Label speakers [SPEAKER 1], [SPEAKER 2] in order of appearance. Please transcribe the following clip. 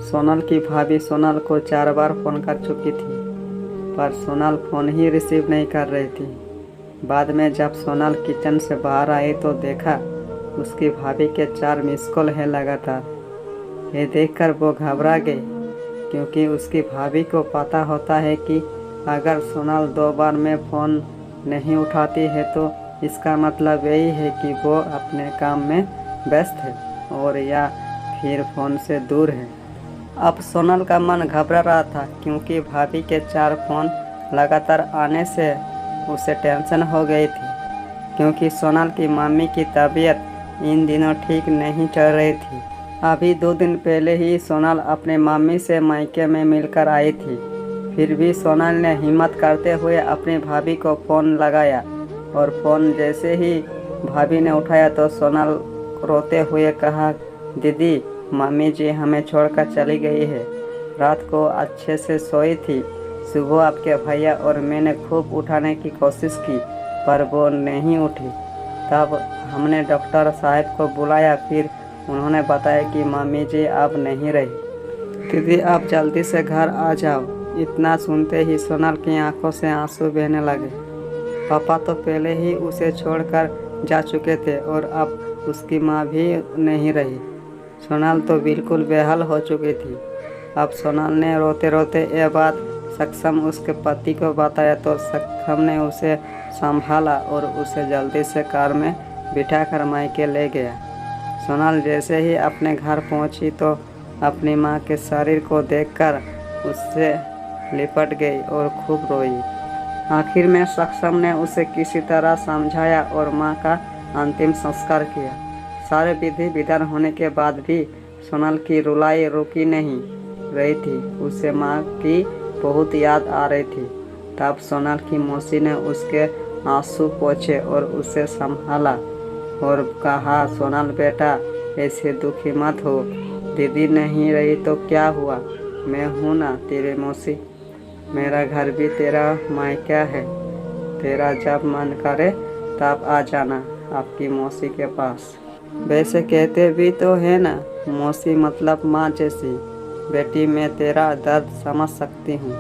[SPEAKER 1] सोनल की भाभी सोनल को 4 बार फ़ोन कर चुकी थी, पर सोनल फ़ोन ही रिसीव नहीं कर रही थी। बाद में जब सोनल किचन से बाहर आई तो देखा उसकी भाभी के 4 मिस कॉल है लगातार। ये देखकर वो घबरा गई, क्योंकि उसकी भाभी को पता होता है कि अगर सोनल 2 बार में फ़ोन नहीं उठाती है तो इसका मतलब यही है कि वो अपने काम में व्यस्त है और या फिर फ़ोन से दूर है। अब सोनल का मन घबरा रहा था, क्योंकि भाभी के 4 फ़ोन लगातार आने से उसे टेंशन हो गई थी, क्योंकि सोनल की मम्मी की तबीयत इन दिनों ठीक नहीं चल रही थी। अभी 2 दिन पहले ही सोनल अपने मम्मी से मायके में मिलकर आई थी। फिर भी सोनल ने हिम्मत करते हुए अपनी भाभी को फ़ोन लगाया, और फ़ोन जैसे ही भाभी ने उठाया तो सोनल रोते हुए कहा, दीदी, मम्मी जी हमें छोड़कर चली गई है। रात को अच्छे से सोई थी। सुबह आपके भैया और मैंने खूब उठाने की कोशिश की, पर वो नहीं उठी। तब हमने डॉक्टर साहब को बुलाया, फिर उन्होंने बताया कि मम्मी जी अब नहीं रही। दीदी, आप जल्दी से घर आ जाओ। इतना सुनते ही सोनल की आंखों से आंसू बहने लगे। पापा तो पहले ही उसे छोड़कर जा चुके थे और अब उसकी माँ भी नहीं रही। सोनल तो बिल्कुल बेहाल हो चुकी थी। अब सोनल ने रोते रोते यह बात सक्षम उसके पति को बताया तो सक्षम ने उसे संभाला और उसे जल्दी से कार में बिठाकर मायके ले गया। सोनल जैसे ही अपने घर पहुंची तो अपनी मां के शरीर को देखकर उससे लिपट गई और खूब रोई। आखिर में सक्षम ने उसे किसी तरह समझाया और मां का अंतिम संस्कार किया। सारे विधि विधान होने के बाद भी सोनल की रुलाई रुकी नहीं रही थी। उसे मां की बहुत याद आ रही थी। तब सोनल की मौसी ने उसके आंसू पोंछे और उसे संभाला और कहा, सोनल बेटा, ऐसे दुखी मत हो। दीदी नहीं रही तो क्या हुआ, मैं हूँ ना तेरी मौसी। मेरा घर भी तेरा मायका है। तेरा जब मन करे तब आ जाना आपकी मौसी के पास। वैसे कहते भी तो है ना, मौसी मतलब माँ जैसी। बेटी, मैं तेरा दर्द समझ सकती हूँ।